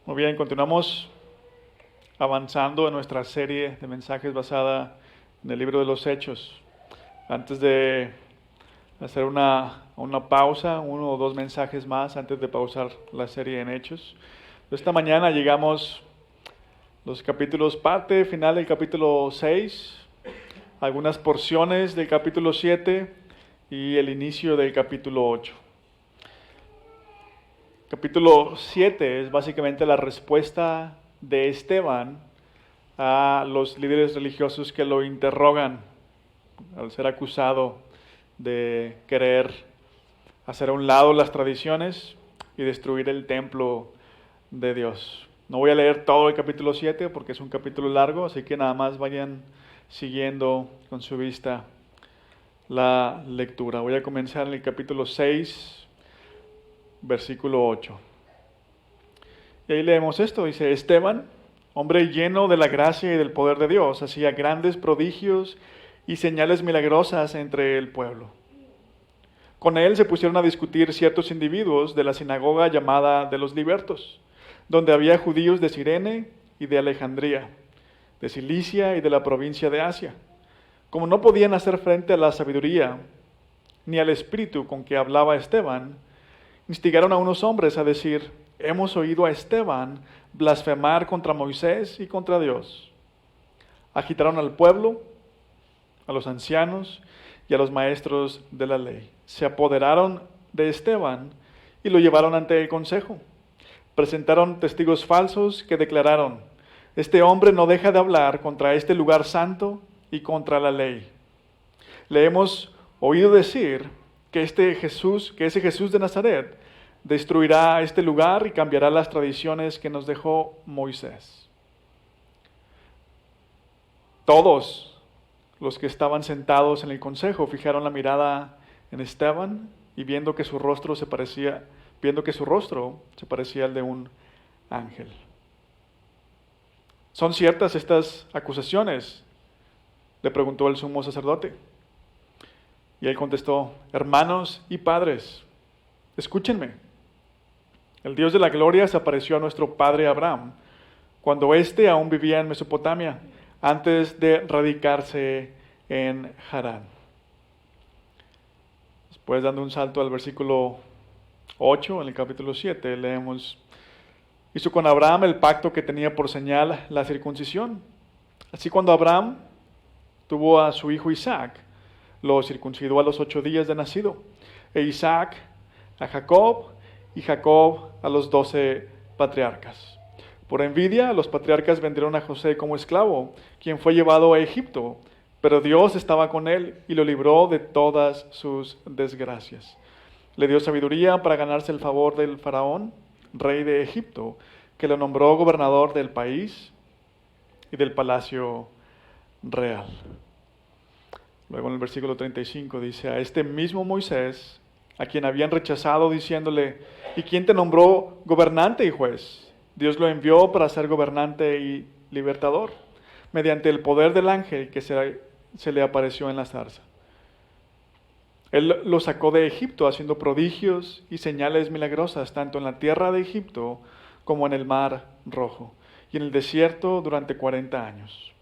Muy bien, continuamos avanzando en nuestra serie de mensajes basada en el libro de los Hechos. Antes de hacer una pausa, uno o dos mensajes más antes de pausar la serie en Hechos. Esta mañana llegamos los capítulos, parte final del capítulo 6, algunas porciones del capítulo 7 y el inicio del capítulo 8. Capítulo 7 es básicamente la respuesta de Esteban a los líderes religiosos que lo interrogan al ser acusado de querer hacer a un lado las tradiciones y destruir el templo de Dios. No voy a leer todo el capítulo 7 porque es un capítulo largo, así que nada más vayan siguiendo con su vista la lectura. Voy a comenzar en el capítulo 6, versículo 8. Y ahí leemos esto, dice: Esteban, hombre lleno de la gracia y del poder de Dios, hacía grandes prodigios y señales milagrosas entre el pueblo. Con él se pusieron a discutir ciertos individuos de la sinagoga llamada de los libertos, donde había judíos de Cirene y de Alejandría, de Cilicia y de la provincia de Asia. Como no podían hacer frente a la sabiduría ni al espíritu con que hablaba Esteban, instigaron a unos hombres a decir: hemos oído a Esteban blasfemar contra Moisés y contra Dios. Agitaron al pueblo, a los ancianos y a los maestros de la ley. Se apoderaron de Esteban y lo llevaron ante el consejo. Presentaron testigos falsos que declararon: este hombre no deja de hablar contra este lugar santo y contra la ley. Le hemos oído decir que ese Jesús de Nazaret destruirá este lugar y cambiará las tradiciones que nos dejó Moisés. Todos los que estaban sentados en el consejo fijaron la mirada en Esteban y viendo que su rostro se parecía al de un ángel. ¿Son ciertas estas acusaciones?, le preguntó el sumo sacerdote. Y él contestó: hermanos y padres, escúchenme. El Dios de la gloria se apareció a nuestro padre Abraham cuando éste aún vivía en Mesopotamia, antes de radicarse en Harán. Después, dando un salto al versículo 8, en el capítulo 7, leemos: hizo con Abraham el pacto que tenía por señal la circuncisión. Así, cuando Abraham tuvo a su hijo Isaac, lo circuncidó a los 8 días de nacido, e Isaac a Jacob, y Jacob a los 12 patriarcas. Por envidia, los patriarcas vendieron a José como esclavo, quien fue llevado a Egipto, pero Dios estaba con él y lo libró de todas sus desgracias. Le dio sabiduría para ganarse el favor del faraón, rey de Egipto, que lo nombró gobernador del país y del palacio real. Luego en el versículo 35 dice: a este mismo Moisés, a quien habían rechazado diciéndole: ¿y quién te nombró gobernante y juez? Dios lo envió para ser gobernante y libertador, mediante el poder del ángel que se le apareció en la zarza. Él lo sacó de Egipto haciendo prodigios y señales milagrosas, tanto en la tierra de Egipto como en el mar Rojo, y en el desierto durante 40 años.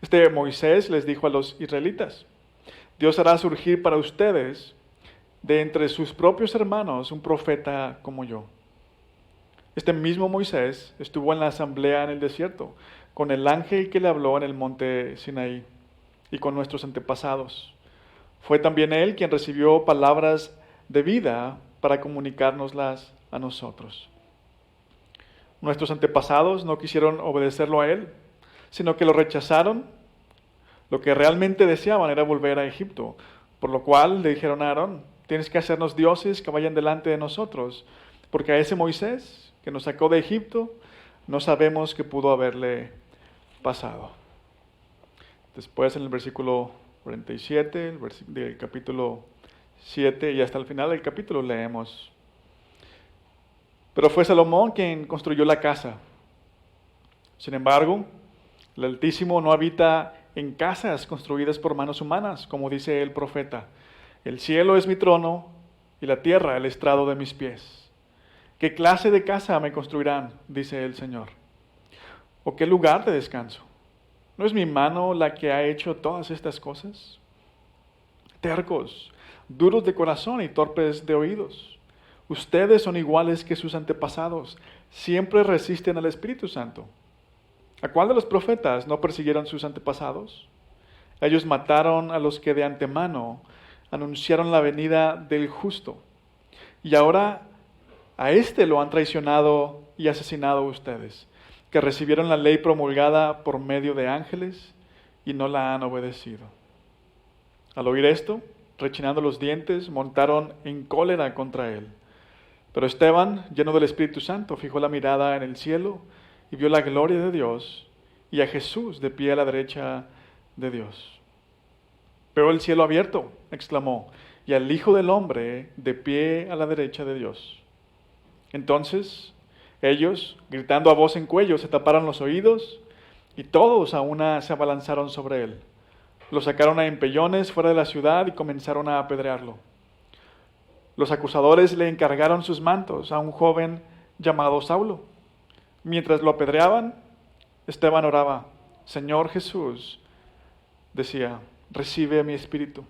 Este Moisés les dijo a los israelitas: Dios hará surgir para ustedes de entre sus propios hermanos un profeta como yo. Este mismo Moisés estuvo en la asamblea en el desierto, con el ángel que le habló en el monte Sinaí, y con nuestros antepasados. Fue también él quien recibió palabras de vida para comunicárnoslas a nosotros. Nuestros antepasados no quisieron obedecerlo a él, sino que lo rechazaron. Lo que realmente deseaban era volver a Egipto, por lo cual le dijeron a Aarón: tienes que hacernos dioses que vayan delante de nosotros, porque a ese Moisés que nos sacó de Egipto no sabemos qué pudo haberle pasado. Después, en el versículo 47 del capítulo 7 y hasta el final del capítulo, leemos: pero fue Salomón quien construyó la casa. Sin embargo, el Altísimo no habita en casas construidas por manos humanas, como dice el profeta: el cielo es mi trono y la tierra el estrado de mis pies. ¿Qué clase de casa me construirán? Dice el Señor. ¿O qué lugar de descanso? ¿No es mi mano la que ha hecho todas estas cosas? Tercos, duros de corazón y torpes de oídos. Ustedes son iguales que sus antepasados. Siempre resisten al Espíritu Santo. ¿A cuál de los profetas no persiguieron sus antepasados? Ellos mataron a los que de antemano anunciaron la venida del justo. Y ahora a éste lo han traicionado y asesinado ustedes, que recibieron la ley promulgada por medio de ángeles y no la han obedecido. Al oír esto, rechinando los dientes, montaron en cólera contra él. Pero Esteban, lleno del Espíritu Santo, fijó la mirada en el cielo y vio la gloria de Dios y a Jesús de pie a la derecha de Dios. Veo el cielo abierto, exclamó, y al Hijo del Hombre de pie a la derecha de Dios. Entonces ellos, gritando a voz en cuello, se taparon los oídos y todos a una se abalanzaron sobre él. Lo sacaron a empellones fuera de la ciudad y comenzaron a apedrearlo. Los acusadores le encargaron sus mantos a un joven llamado Saulo. Mientras lo apedreaban, Esteban oraba, Señor Jesús, decía, recibe mi espíritu.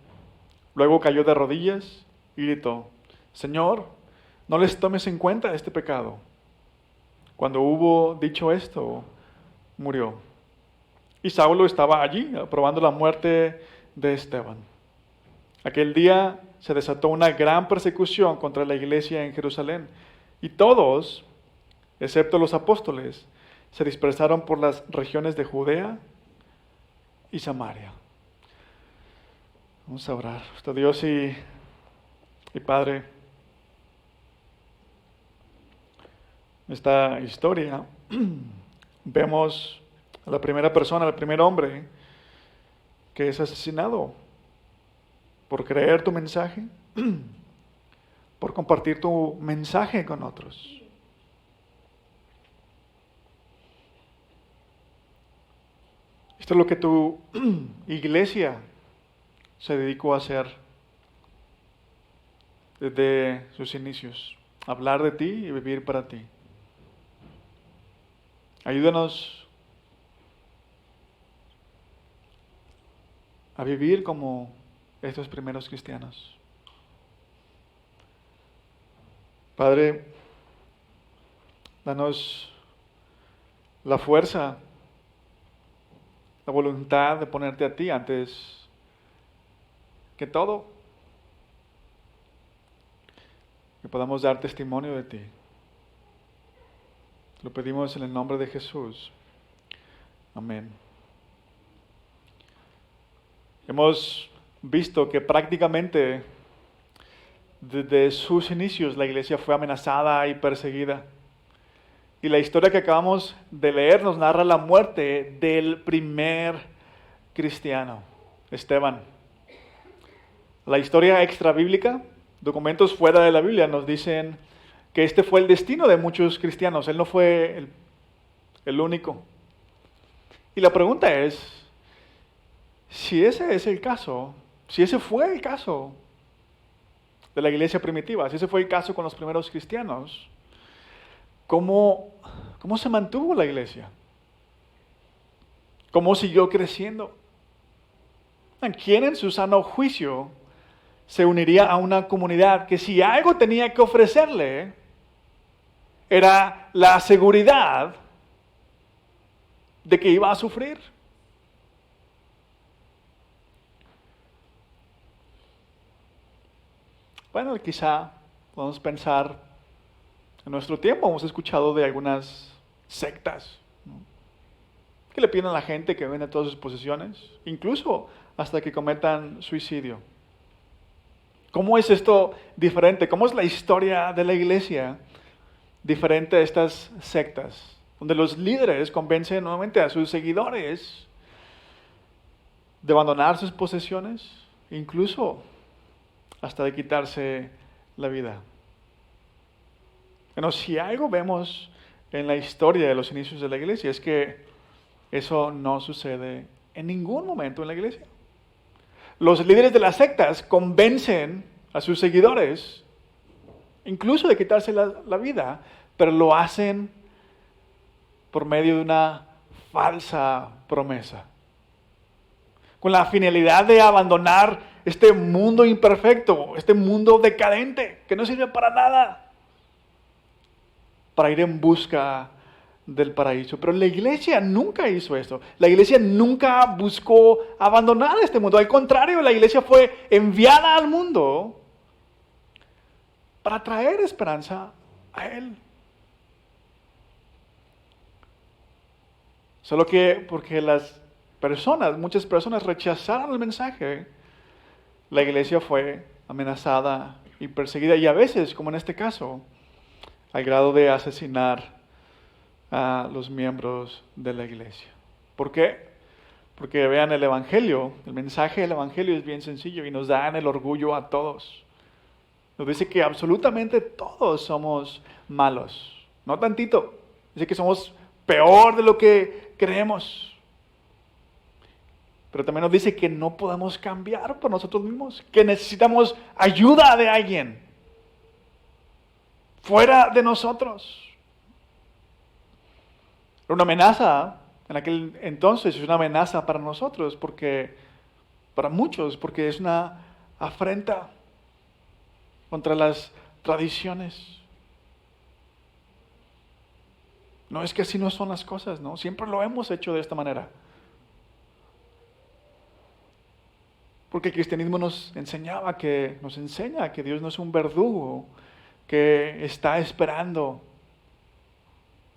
Luego cayó de rodillas y gritó, Señor, no les tomes en cuenta este pecado. Cuando hubo dicho esto, murió. Y Saulo estaba allí, aprobando la muerte de Esteban. Aquel día se desató una gran persecución contra la iglesia en Jerusalén, y todos, excepto los apóstoles, se dispersaron por las regiones de Judea y Samaria. Vamos a orar. Nuestro Dios y Padre, en esta historia vemos a la primera persona, al primer hombre que es asesinado por creer tu mensaje, por compartir tu mensaje con otros. Esto es lo que tu iglesia se dedicó a hacer desde sus inicios, hablar de ti y vivir para ti. Ayúdanos a vivir como estos primeros cristianos. Padre, danos la fuerza, la voluntad de ponerte a ti antes que todo, que podamos dar testimonio de ti. Lo pedimos en el nombre de Jesús. Amén. Hemos visto que prácticamente desde sus inicios la iglesia fue amenazada y perseguida. Y la historia que acabamos de leer nos narra la muerte del primer cristiano, Esteban. La historia extrabíblica, documentos fuera de la Biblia, nos dicen que este fue el destino de muchos cristianos. Él no fue el único. Y la pregunta es, si ese es el caso, si ese fue el caso de la iglesia primitiva, si ese fue el caso con los primeros cristianos, ¿cómo se mantuvo la iglesia? ¿Cómo siguió creciendo? ¿Quién en su sano juicio se uniría a una comunidad que si algo tenía que ofrecerle era la seguridad de que iba a sufrir? Bueno, quizá podemos pensar, en nuestro tiempo hemos escuchado de algunas sectas, ¿no?, que le piden a la gente que venda todas sus posesiones, incluso hasta que cometan suicidio. ¿Cómo es esto diferente? ¿Cómo es la historia de la iglesia diferente a estas sectas, donde los líderes convencen nuevamente a sus seguidores de abandonar sus posesiones, incluso hasta de quitarse la vida? Bueno, si algo vemos en la historia de los inicios de la iglesia es que eso no sucede en ningún momento en la iglesia. Los líderes de las sectas convencen a sus seguidores incluso de quitarse la vida, pero lo hacen por medio de una falsa promesa, con la finalidad de abandonar este mundo imperfecto, este mundo decadente, que no sirve para nada, para ir en busca del paraíso. Pero la iglesia nunca hizo esto. La iglesia nunca buscó abandonar este mundo. Al contrario, la iglesia fue enviada al mundo para traer esperanza a Él. Solo que porque muchas personas rechazaron el mensaje, la iglesia fue amenazada y perseguida, y a veces, como en este caso, al grado de asesinar a los miembros de la iglesia. ¿Por qué? Porque vean el Evangelio, el mensaje del Evangelio es bien sencillo y nos dan el orgullo a todos. Nos dice que absolutamente todos somos malos, no tantito. Dice que somos peor de lo que creemos. Pero también nos dice que no podemos cambiar por nosotros mismos, que necesitamos ayuda de alguien fuera de nosotros. Una amenaza en aquel entonces es una amenaza para nosotros, para muchos, porque es una afrenta contra las tradiciones. No es que así no son las cosas, ¿no? Siempre lo hemos hecho de esta manera. Porque el cristianismo nos enseña que Dios no es un verdugo que está esperando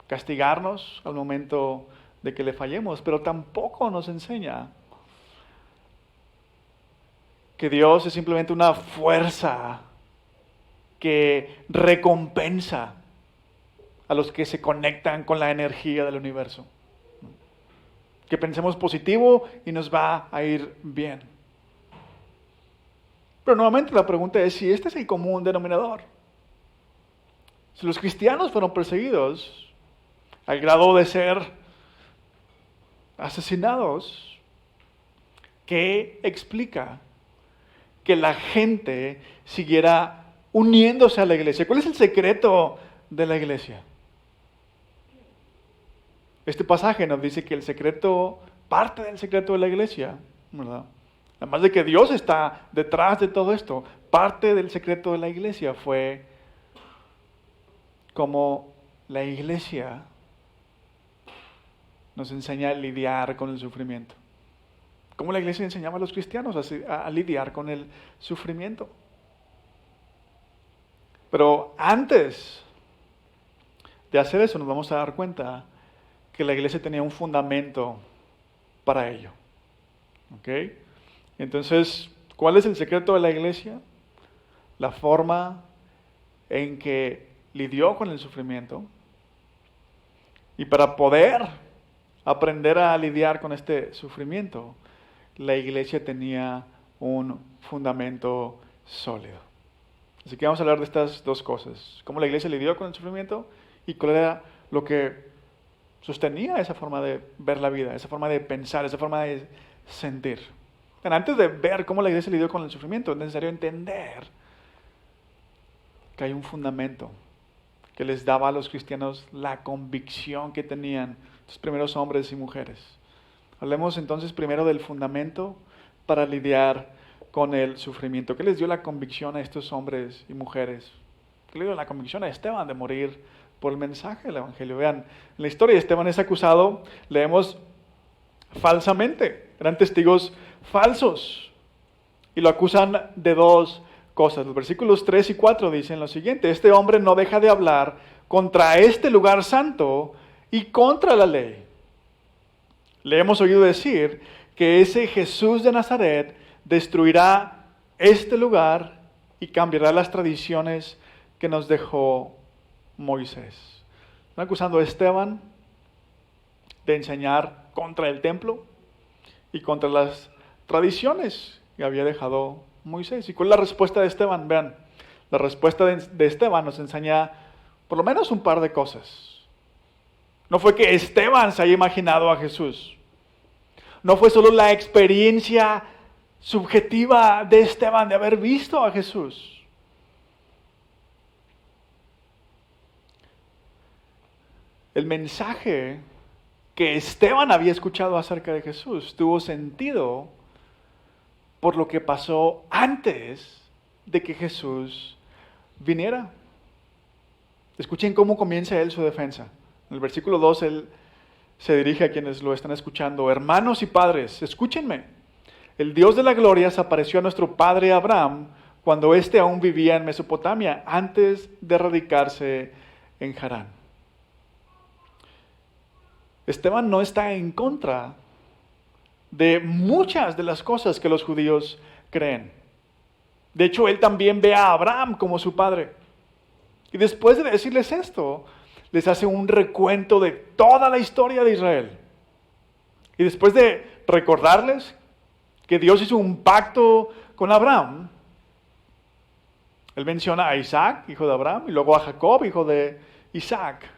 castigarnos al momento de que le fallemos, pero tampoco nos enseña que Dios es simplemente una fuerza que recompensa a los que se conectan con la energía del universo. Que pensemos positivo y nos va a ir bien. Pero nuevamente la pregunta es si este es el común denominador. Si los cristianos fueron perseguidos al grado de ser asesinados, ¿qué explica que la gente siguiera uniéndose a la iglesia? ¿Cuál es el secreto de la iglesia? Este pasaje nos dice que parte del secreto de la iglesia, ¿verdad? Además de que Dios está detrás de todo esto, parte del secreto de la iglesia fue como la iglesia nos enseña a lidiar con el sufrimiento. Cómo la iglesia enseñaba a los cristianos a lidiar con el sufrimiento. Pero antes de hacer eso nos vamos a dar cuenta que la iglesia tenía un fundamento para ello. ¿Ok? Entonces, ¿cuál es el secreto de la iglesia? La forma en que lidió con el sufrimiento. Y para poder aprender a lidiar con este sufrimiento, la iglesia tenía un fundamento sólido. Así que vamos a hablar de estas dos cosas. Cómo la iglesia lidió con el sufrimiento y cuál era lo que sostenía esa forma de ver la vida, esa forma de pensar, esa forma de sentir. Pero antes de ver cómo la iglesia lidió con el sufrimiento, es necesario entender que hay un fundamento que les daba a los cristianos la convicción que tenían los primeros hombres y mujeres. Hablemos entonces primero del fundamento para lidiar con el sufrimiento. ¿Qué les dio la convicción a estos hombres y mujeres? ¿Qué le dio la convicción a Esteban de morir por el mensaje del Evangelio? Vean, en la historia Esteban es acusado, leemos, falsamente. Eran testigos falsos. Y lo acusan de dos cosas. Los versículos 3 y 4 dicen lo siguiente: este hombre no deja de hablar contra este lugar santo y contra la ley. Le hemos oído decir que ese Jesús de Nazaret destruirá este lugar y cambiará las tradiciones que nos dejó Moisés. Están acusando a Esteban de enseñar contra el templo y contra las tradiciones que había dejado Moisés. ¿Y cuál es la respuesta de Esteban? Vean, la respuesta de Esteban nos enseña por lo menos un par de cosas. No fue que Esteban se haya imaginado a Jesús. No fue solo la experiencia subjetiva de Esteban de haber visto a Jesús. el mensaje que Esteban había escuchado acerca de Jesús tuvo sentido por lo que pasó antes de que Jesús viniera. Escuchen cómo comienza él su defensa. En el versículo 2 él se dirige a quienes lo están escuchando. Hermanos y padres, escúchenme. El Dios de la gloria se apareció a nuestro padre Abraham cuando éste aún vivía en Mesopotamia, antes de radicarse en Harán. Esteban no está en contra de muchas de las cosas que los judíos creen. De hecho, él también ve a Abraham como su padre. Y después de decirles esto, les hace un recuento de toda la historia de Israel. Y después de recordarles que Dios hizo un pacto con Abraham, él menciona a Isaac, hijo de Abraham, y luego a Jacob, hijo de Isaac,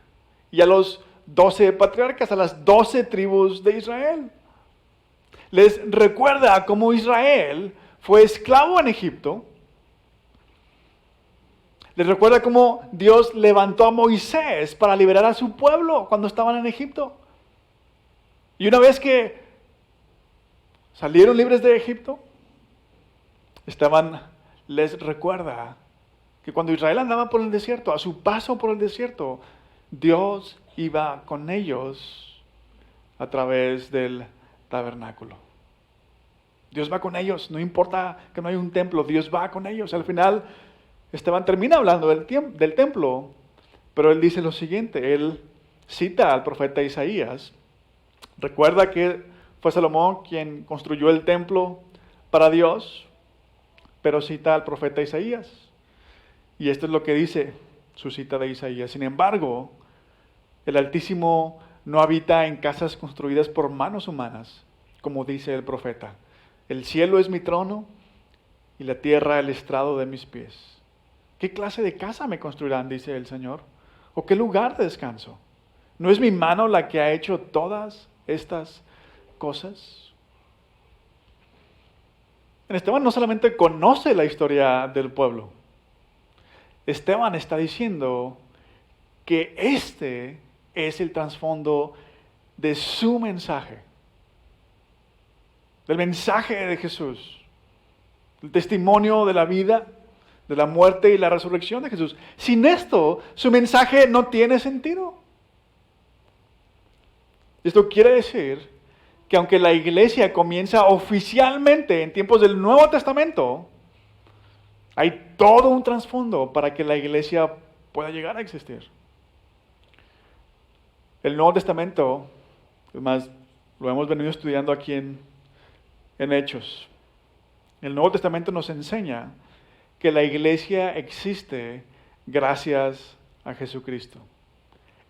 y a los 12 patriarcas, a las 12 tribus de Israel. Les recuerda cómo Israel fue esclavo en Egipto. Les recuerda cómo Dios levantó a Moisés para liberar a su pueblo cuando estaban en Egipto. Y una vez que salieron libres de Egipto, Esteban les recuerda que cuando Israel andaba por el desierto, a su paso por el desierto, Dios iba con ellos a través del tabernáculo. Dios va con ellos, no importa que no haya un templo, Dios va con ellos. Al final, Esteban termina hablando del templo, pero él dice lo siguiente, él cita al profeta Isaías. Recuerda que fue Salomón quien construyó el templo para Dios, pero cita al profeta Isaías. Y esto es lo que dice su cita de Isaías. Sin embargo, el Altísimo no habita en casas construidas por manos humanas, como dice el profeta. El cielo es mi trono y la tierra el estrado de mis pies. ¿Qué clase de casa me construirán?, dice el Señor. ¿O qué lugar de descanso? ¿No es mi mano la que ha hecho todas estas cosas? Esteban no solamente conoce la historia del pueblo. Esteban está diciendo que este es el trasfondo de su mensaje. Del mensaje de Jesús. El testimonio de la vida, de la muerte y la resurrección de Jesús. Sin esto, su mensaje no tiene sentido. Esto quiere decir que aunque la iglesia comienza oficialmente en tiempos del Nuevo Testamento, hay todo un trasfondo para que la iglesia pueda llegar a existir. El Nuevo Testamento, además, lo hemos venido estudiando aquí en Hechos. El Nuevo Testamento nos enseña que la iglesia existe gracias a Jesucristo.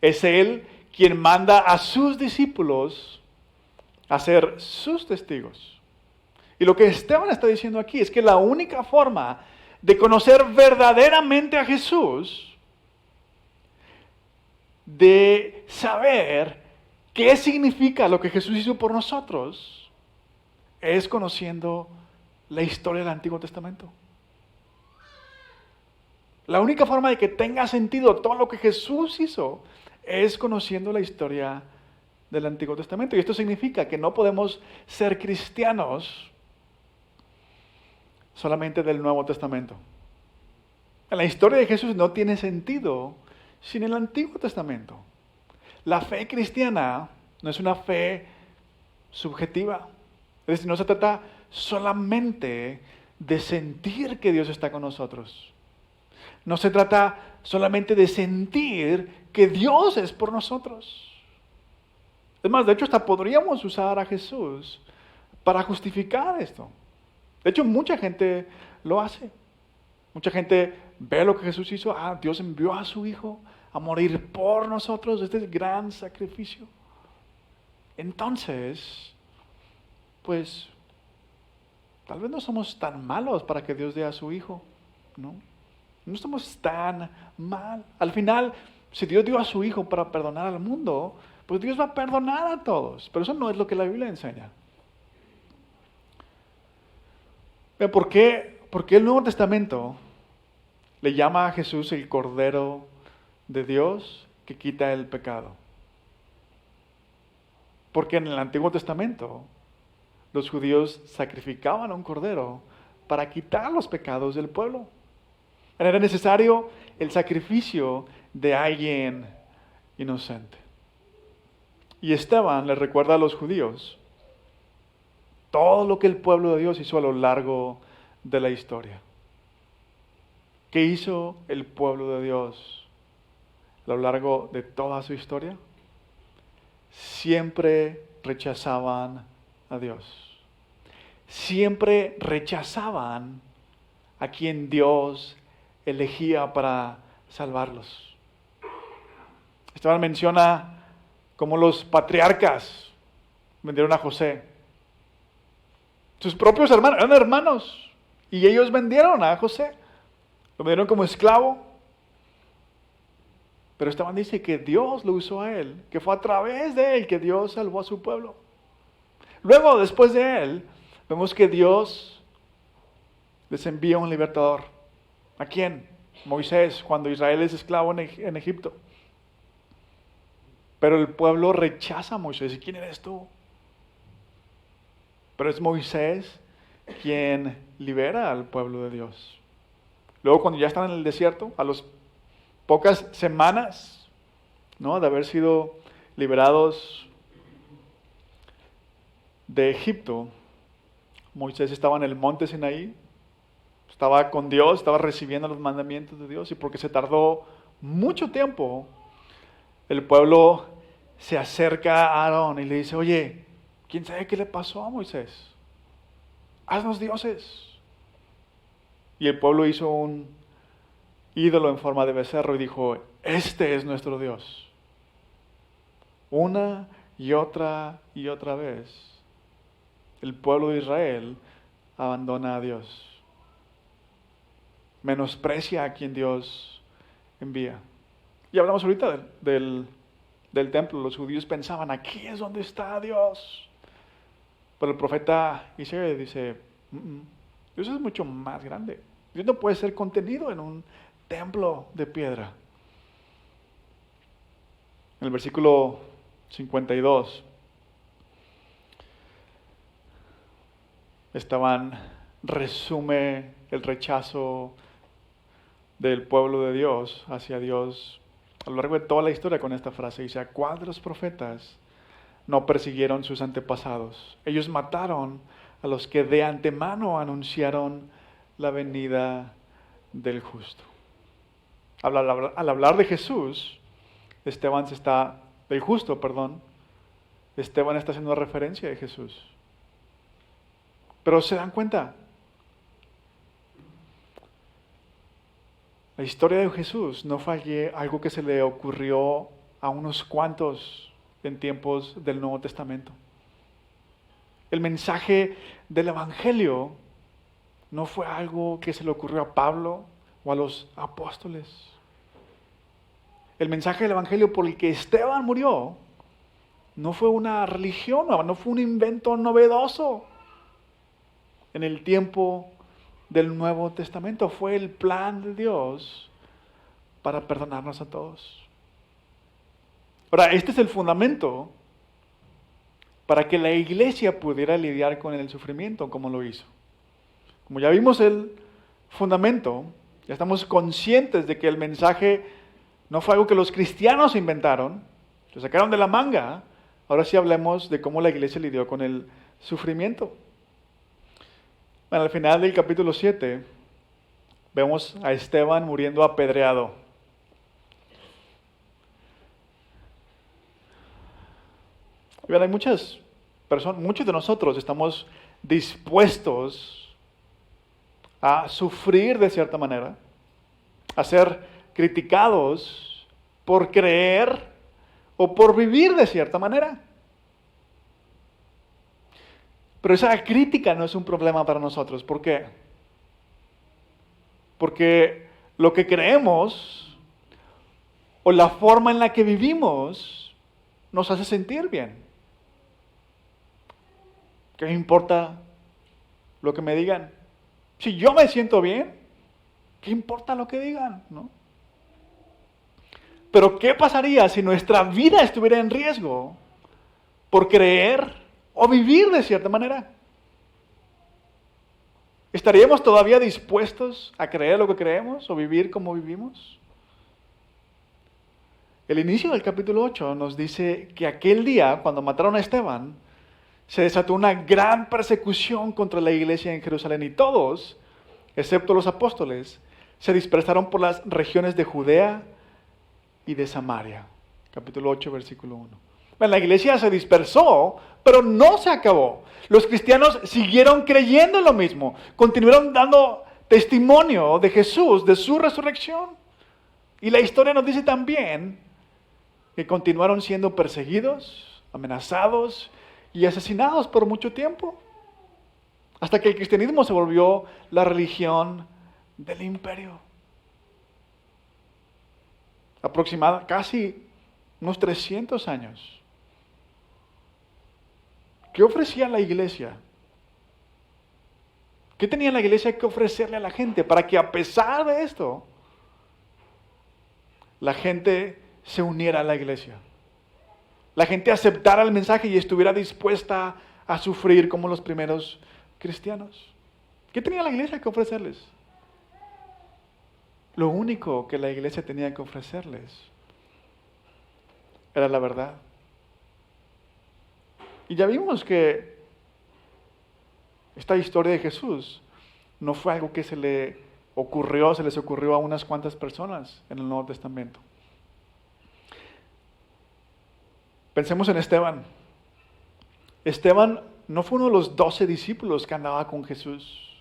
Es Él quien manda a sus discípulos a ser sus testigos. Y lo que Esteban está diciendo aquí es que la única forma de conocer verdaderamente a Jesús, de saber qué significa lo que Jesús hizo por nosotros, es conociendo la historia del Antiguo Testamento. La única forma de que tenga sentido todo lo que Jesús hizo es conociendo la historia del Antiguo Testamento. Y esto significa que no podemos ser cristianos solamente del Nuevo Testamento. La historia de Jesús no tiene sentido sin el Antiguo Testamento. La fe cristiana no es una fe subjetiva. Es decir, no se trata solamente de sentir que Dios está con nosotros. No se trata solamente de sentir que Dios es por nosotros. Es más, de hecho, hasta podríamos usar a Jesús para justificar esto. De hecho, mucha gente lo hace. Mucha gente ve lo que Jesús hizo. Dios envió a su Hijo a morir por nosotros. Este es el gran sacrificio. Entonces, pues, tal vez no somos tan malos para que Dios dé a su Hijo, ¿no? No estamos tan mal. Al final, si Dios dio a su Hijo para perdonar al mundo, pues Dios va a perdonar a todos. Pero eso no es lo que la Biblia enseña. ¿Por qué el Nuevo Testamento le llama a Jesús el Cordero de Dios que quita el pecado? Porque en el Antiguo Testamento los judíos sacrificaban a un cordero para quitar los pecados del pueblo. Era necesario el sacrificio de alguien inocente. Y Esteban le recuerda a los judíos todo lo que el pueblo de Dios hizo a lo largo de la historia. ¿Qué hizo el pueblo de Dios a lo largo de toda su historia? Siempre rechazaban a Dios. Siempre rechazaban a quien Dios elegía para salvarlos. Esteban menciona cómo los patriarcas vendieron a José. Sus propios hermanos, eran hermanos, y ellos vendieron a José. Lo vendieron como esclavo. Pero Esteban dice que Dios lo usó a él, que fue a través de él que Dios salvó a su pueblo. Luego, después de él, vemos que Dios les envía un libertador. ¿A quién? Moisés, cuando Israel es esclavo en Egipto. Pero el pueblo rechaza a Moisés. ¿Y quién eres tú? Pero es Moisés quien libera al pueblo de Dios. Luego, cuando ya están en el desierto, a las pocas semanas, ¿no?, de haber sido liberados de Egipto, Moisés estaba en el monte Sinaí, estaba con Dios, estaba recibiendo los mandamientos de Dios, y porque se tardó mucho tiempo, el pueblo se acerca a Aarón y le dice: oye, ¿quién sabe qué le pasó a Moisés? Haznos dioses. Y el pueblo hizo un ídolo en forma de becerro y dijo: este es nuestro Dios. Una y otra vez, el pueblo de Israel abandona a Dios. Menosprecia a quien Dios envía. Y hablamos ahorita del templo. Los judíos pensaban: aquí es donde está Dios. Pero el profeta Isaías dice: Dios es mucho más grande. Dios no puede ser contenido en un templo de piedra. En el versículo 52, Esteban resume el rechazo del pueblo de Dios hacia Dios a lo largo de toda la historia con esta frase. Dice: ¿a cuál de los profetas no persiguieron sus antepasados? Ellos mataron a los que de antemano anunciaron la venida del justo. Al hablar de Jesús, Esteban está haciendo referencia de Jesús. Pero se dan cuenta, la historia de Jesús no fue algo que se le ocurrió a unos cuantos en tiempos del Nuevo Testamento. El mensaje del Evangelio no fue algo que se le ocurrió a Pablo o a los apóstoles. El mensaje del Evangelio por el que Esteban murió no fue una religión, no fue un invento novedoso en el tiempo del Nuevo Testamento. Fue el plan de Dios para perdonarnos a todos. Ahora, este es el fundamento para que la iglesia pudiera lidiar con el sufrimiento como lo hizo. Como ya vimos el fundamento, ya estamos conscientes de que el mensaje no fue algo que los cristianos inventaron, lo sacaron de la manga. Ahora sí hablemos de cómo la iglesia lidió con el sufrimiento. Bueno, al final del capítulo 7, vemos a Esteban muriendo apedreado. Y bien, hay muchas personas, muchos de nosotros estamos dispuestos a sufrir de cierta manera, a ser criticados por creer o por vivir de cierta manera. Pero esa crítica no es un problema para nosotros. ¿Por qué? Porque lo que creemos o la forma en la que vivimos nos hace sentir bien. ¿Qué me importa lo que me digan? Si yo me siento bien, ¿qué importa lo que digan? ¿No? Pero ¿qué pasaría si nuestra vida estuviera en riesgo por creer o vivir de cierta manera. ¿Estaríamos todavía dispuestos a creer lo que creemos o vivir como vivimos? El inicio del capítulo 8 nos dice que aquel día, cuando mataron a Esteban, se desató una gran persecución contra la iglesia en Jerusalén y todos, excepto los apóstoles, se dispersaron por las regiones de Judea y de Samaria. Capítulo 8, versículo 1. Bueno, la iglesia se dispersó, pero no se acabó. Los cristianos siguieron creyendo en lo mismo, continuaron dando testimonio de Jesús, de su resurrección. Y la historia nos dice también que continuaron siendo perseguidos, amenazados y asesinados por mucho tiempo, hasta que el cristianismo se volvió la religión del imperio. Aproximadamente casi unos 300 años. ¿Qué ofrecía la iglesia? ¿Qué tenía la iglesia que ofrecerle a la gente para que a pesar de esto, la gente se uniera a la iglesia? La gente aceptara el mensaje y estuviera dispuesta a sufrir como los primeros cristianos. ¿Qué tenía la iglesia que ofrecerles? Lo único que la iglesia tenía que ofrecerles era la verdad. Y ya vimos que esta historia de Jesús no fue algo que se les ocurrió a unas cuantas personas en el Nuevo Testamento. Pensemos en Esteban. Esteban no fue uno de los 12 discípulos que andaba con Jesús.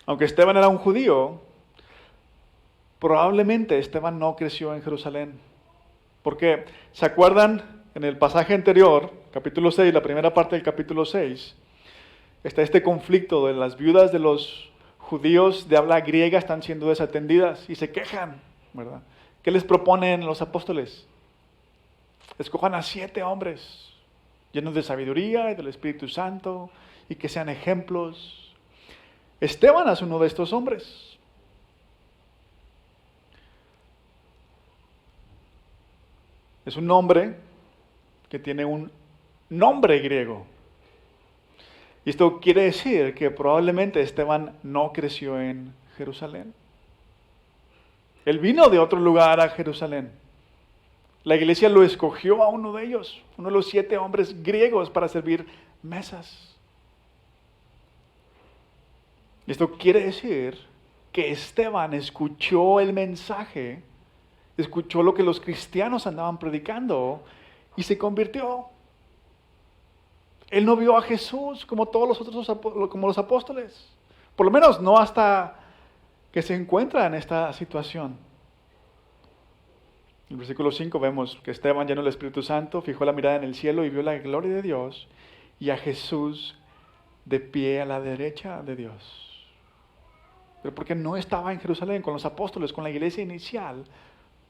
Aunque Esteban era un judío, probablemente Esteban no creció en Jerusalén. Porque, ¿se acuerdan? En el pasaje anterior, capítulo 6, la primera parte del capítulo 6, está este conflicto de las viudas de los judíos de habla griega están siendo desatendidas y se quejan, ¿verdad? ¿Qué les proponen los apóstoles? Escojan a 7 hombres llenos de sabiduría y del Espíritu Santo y que sean ejemplos. Esteban es uno de estos hombres. Es un hombre que tiene un nombre griego. Y esto quiere decir que probablemente Esteban no creció en Jerusalén. Él vino de otro lugar a Jerusalén. La iglesia lo escogió a uno de ellos, uno de los 7 hombres griegos para servir mesas. Y esto quiere decir que Esteban escuchó el mensaje, escuchó lo que los cristianos andaban predicando y se convirtió. Él no vio a Jesús como todos los otros, como los apóstoles. Por lo menos no hasta que se encuentra en esta situación. En el versículo 5 vemos que Esteban, lleno del Espíritu Santo, fijó la mirada en el cielo y vio la gloria de Dios y a Jesús de pie a la derecha de Dios. Pero porque no estaba en Jerusalén con los apóstoles, con la iglesia inicial,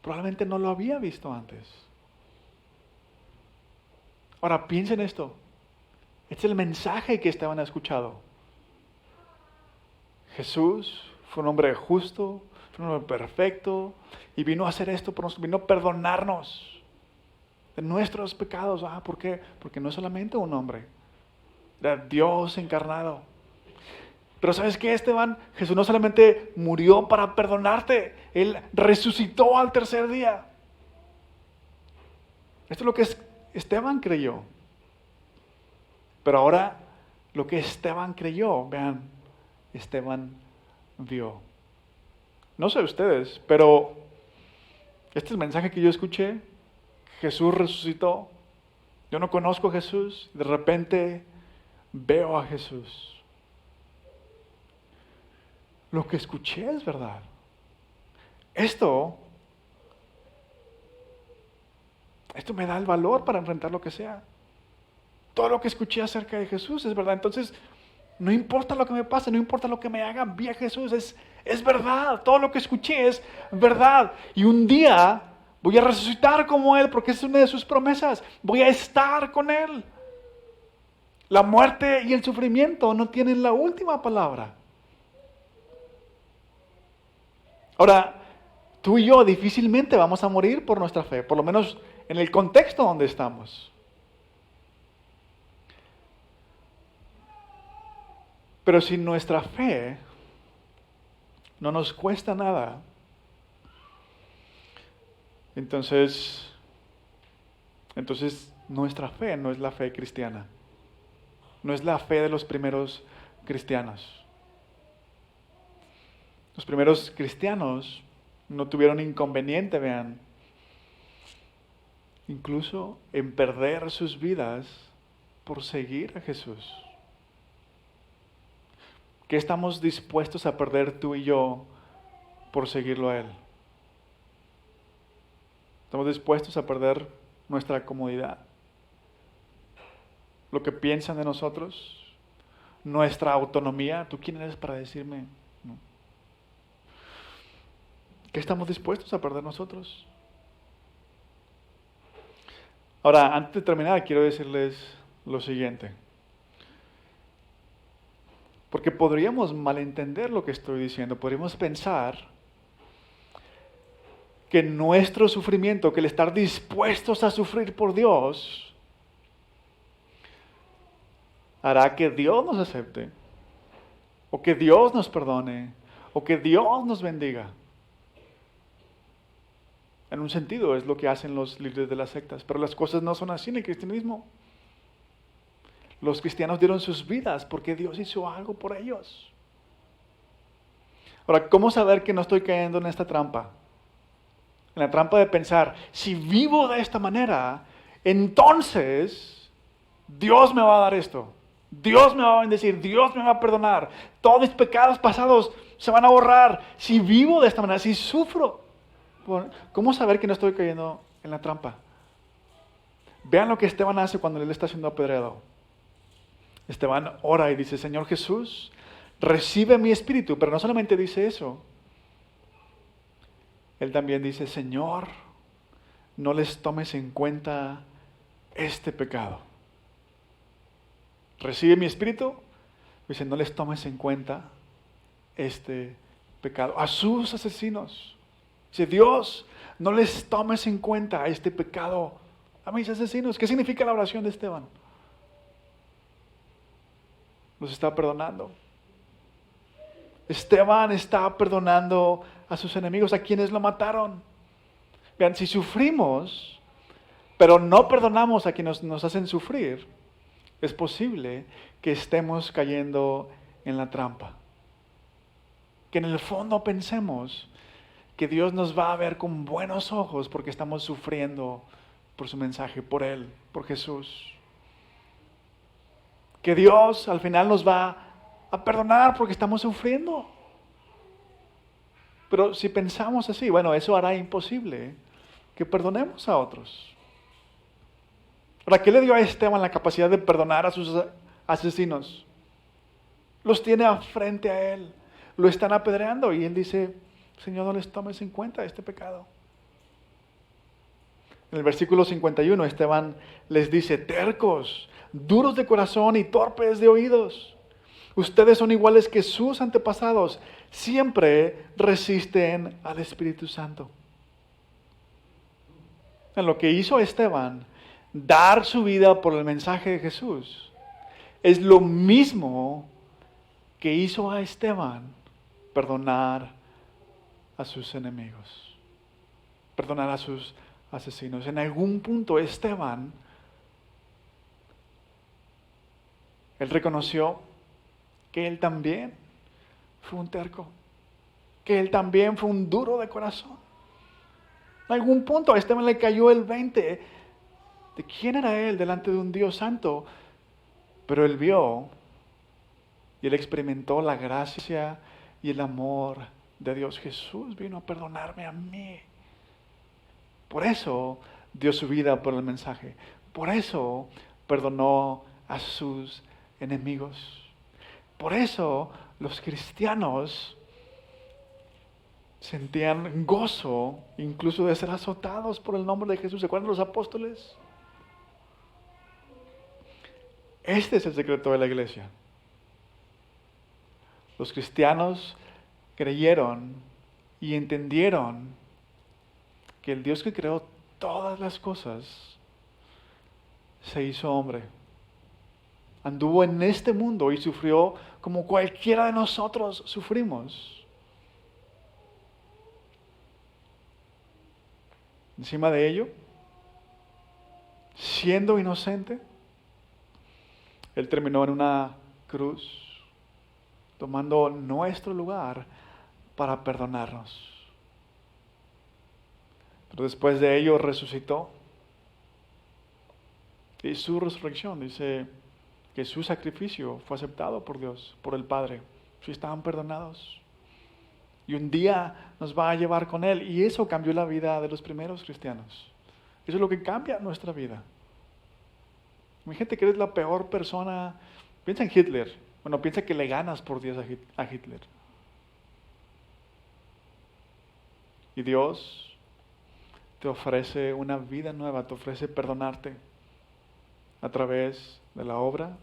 probablemente no lo había visto antes. Ahora piensen esto. Este es el mensaje que Esteban ha escuchado. Jesús fue un hombre justo, fue un hombre perfecto y vino a hacer esto por nosotros, vino a perdonarnos de nuestros pecados. ¿Por qué? Porque no es solamente un hombre, era Dios encarnado. Pero ¿sabes qué, Esteban? Jesús no solamente murió para perdonarte, Él resucitó al tercer día. Esto es lo que Esteban creyó. Pero ahora, lo que Esteban creyó, vean, Esteban vio. No sé ustedes, pero este es el mensaje que yo escuché. Jesús resucitó. Yo no conozco a Jesús. De repente veo a Jesús. Lo que escuché es verdad. Esto me da el valor para enfrentar lo que sea. Todo lo que escuché acerca de Jesús es verdad. Entonces, no importa lo que me pase, no importa lo que me hagan, vi a Jesús, es verdad. Todo lo que escuché es verdad. Y un día voy a resucitar como Él, porque es una de sus promesas. Voy a estar con Él. La muerte y el sufrimiento no tienen la última palabra. Ahora, tú y yo difícilmente vamos a morir por nuestra fe, por lo menos en el contexto donde estamos. Pero si nuestra fe no nos cuesta nada, entonces nuestra fe no es la fe cristiana. No es la fe de los primeros cristianos. Los primeros cristianos no tuvieron inconveniente, vean, incluso en perder sus vidas por seguir a Jesús. ¿Qué estamos dispuestos a perder tú y yo por seguirlo a Él? ¿Estamos dispuestos a perder nuestra comodidad? ¿Lo que piensan de nosotros? ¿Nuestra autonomía? ¿Tú quién eres para decirme? No. ¿Qué estamos dispuestos a perder nosotros? Ahora, antes de terminar, quiero decirles lo siguiente. Porque podríamos malentender lo que estoy diciendo. Podríamos pensar que nuestro sufrimiento, que el estar dispuestos a sufrir por Dios, hará que Dios nos acepte, o que Dios nos perdone, o que Dios nos bendiga. En un sentido es lo que hacen los líderes de las sectas, pero las cosas no son así en el cristianismo. Los cristianos dieron sus vidas porque Dios hizo algo por ellos. Ahora, ¿cómo saber que no estoy cayendo en esta trampa? En la trampa de pensar, si vivo de esta manera, entonces Dios me va a dar esto. Dios me va a bendecir, Dios me va a perdonar. Todos mis pecados pasados se van a borrar. Si vivo de esta manera, si sufro. ¿Cómo saber que no estoy cayendo en la trampa? Vean lo que Esteban hace cuando él está siendo apedreado. Esteban ora y dice, Señor Jesús, recibe mi espíritu. Pero no solamente dice eso. Él también dice, Señor, no les tomes en cuenta este pecado. Recibe mi espíritu. Dice, no les tomes en cuenta este pecado. A sus asesinos. Dice, Dios, no les tomes en cuenta este pecado a mis asesinos. ¿Qué significa la oración de Esteban? Los está perdonando. Esteban está perdonando a sus enemigos, a quienes lo mataron. Vean, si sufrimos, pero no perdonamos a quienes nos hacen sufrir, es posible que estemos cayendo en la trampa. Que en el fondo pensemos que Dios nos va a ver con buenos ojos porque estamos sufriendo por su mensaje, por Él, por Jesús. Que Dios al final nos va a perdonar porque estamos sufriendo. Pero si pensamos así, bueno, eso hará imposible que perdonemos a otros. Ahora, ¿qué le dio a Esteban la capacidad de perdonar a sus asesinos? Los tiene frente a él, lo están apedreando y él dice, Señor, no les tomes en cuenta este pecado. En el versículo 51, Esteban les dice, tercos, duros de corazón y torpes de oídos. Ustedes son iguales que sus antepasados, siempre resisten al Espíritu Santo. En lo que hizo Esteban, dar su vida por el mensaje de Jesús, es lo mismo que hizo a Esteban perdonar a sus enemigos, perdonar a sus asesinos. En algún punto Esteban, él reconoció que él también fue un terco, que él también fue un duro de corazón. En algún punto a Esteban le cayó el 20 de quién era él delante de un Dios santo, pero él vio y él experimentó la gracia y el amor de Dios. Jesús vino a perdonarme a mí. Por eso dio su vida por el mensaje. Por eso perdonó a sus enemigos. Por eso los cristianos sentían gozo incluso de ser azotados por el nombre de Jesús. ¿Se acuerdan los apóstoles? Este es el secreto de la iglesia. Los cristianos creyeron y entendieron que el Dios que creó todas las cosas se hizo hombre. Anduvo en este mundo y sufrió como cualquiera de nosotros sufrimos. Encima de ello, siendo inocente, Él terminó en una cruz, tomando nuestro lugar para perdonarnos. Pero después de ello resucitó. Y su resurrección dice que su sacrificio fue aceptado por Dios, por el Padre. Sí, estaban perdonados. Y un día nos va a llevar con Él. Y eso cambió la vida de los primeros cristianos. Eso es lo que cambia nuestra vida. Imagínate que eres la peor persona. Piensa en Hitler. Bueno, piensa que le ganas por Dios a Hitler. Y Dios te ofrece una vida nueva, te ofrece perdonarte a través de la obra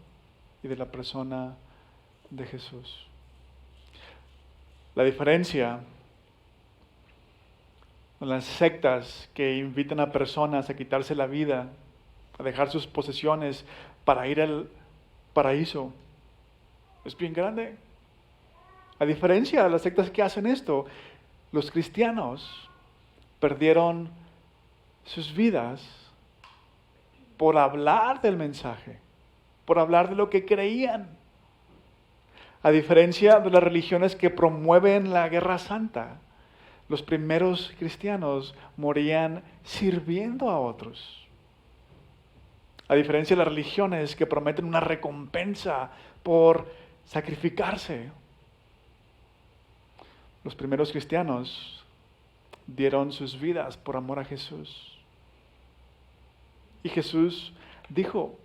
y de la persona de Jesús. La diferencia con las sectas que invitan a personas a quitarse la vida, a dejar sus posesiones para ir al paraíso, es bien grande. A diferencia de las sectas que hacen esto, los cristianos perdieron sus vidas por hablar del mensaje, por hablar de lo que creían. A diferencia de las religiones que promueven la guerra santa, los primeros cristianos morían sirviendo a otros. A diferencia de las religiones que prometen una recompensa por sacrificarse, los primeros cristianos dieron sus vidas por amor a Jesús. Y Jesús dijo,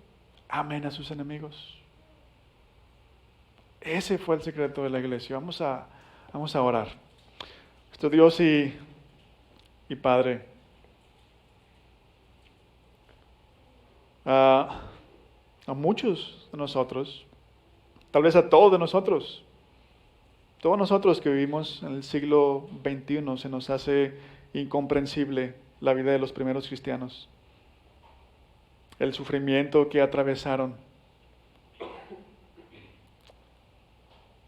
amen a sus enemigos. Ese fue el secreto de la iglesia. Vamos a orar. Nuestro Dios y Padre, a muchos de nosotros, tal vez a todos nosotros que vivimos en el siglo XXI, se nos hace incomprensible la vida de los primeros cristianos. El sufrimiento que atravesaron.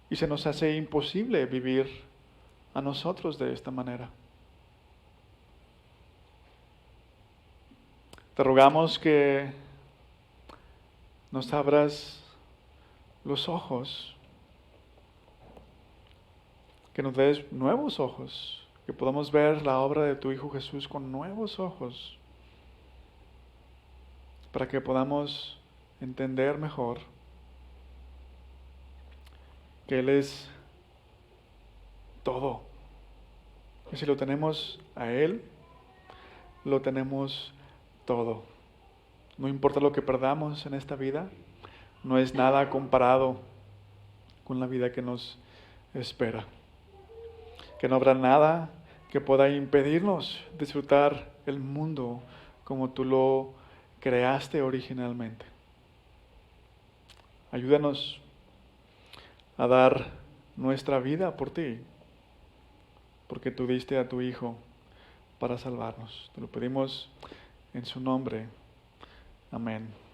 Y se nos hace imposible vivir a nosotros de esta manera. Te rogamos que nos abras los ojos, que nos des nuevos ojos, que podamos ver la obra de tu Hijo Jesús con nuevos ojos, para que podamos entender mejor que Él es todo. Y si lo tenemos a Él, lo tenemos todo. No importa lo que perdamos en esta vida, no es nada comparado con la vida que nos espera. Que no habrá nada que pueda impedirnos disfrutar el mundo como tú lo creaste originalmente. Ayúdanos a dar nuestra vida por ti, porque tú diste a tu Hijo para salvarnos. Te lo pedimos en su nombre. Amén.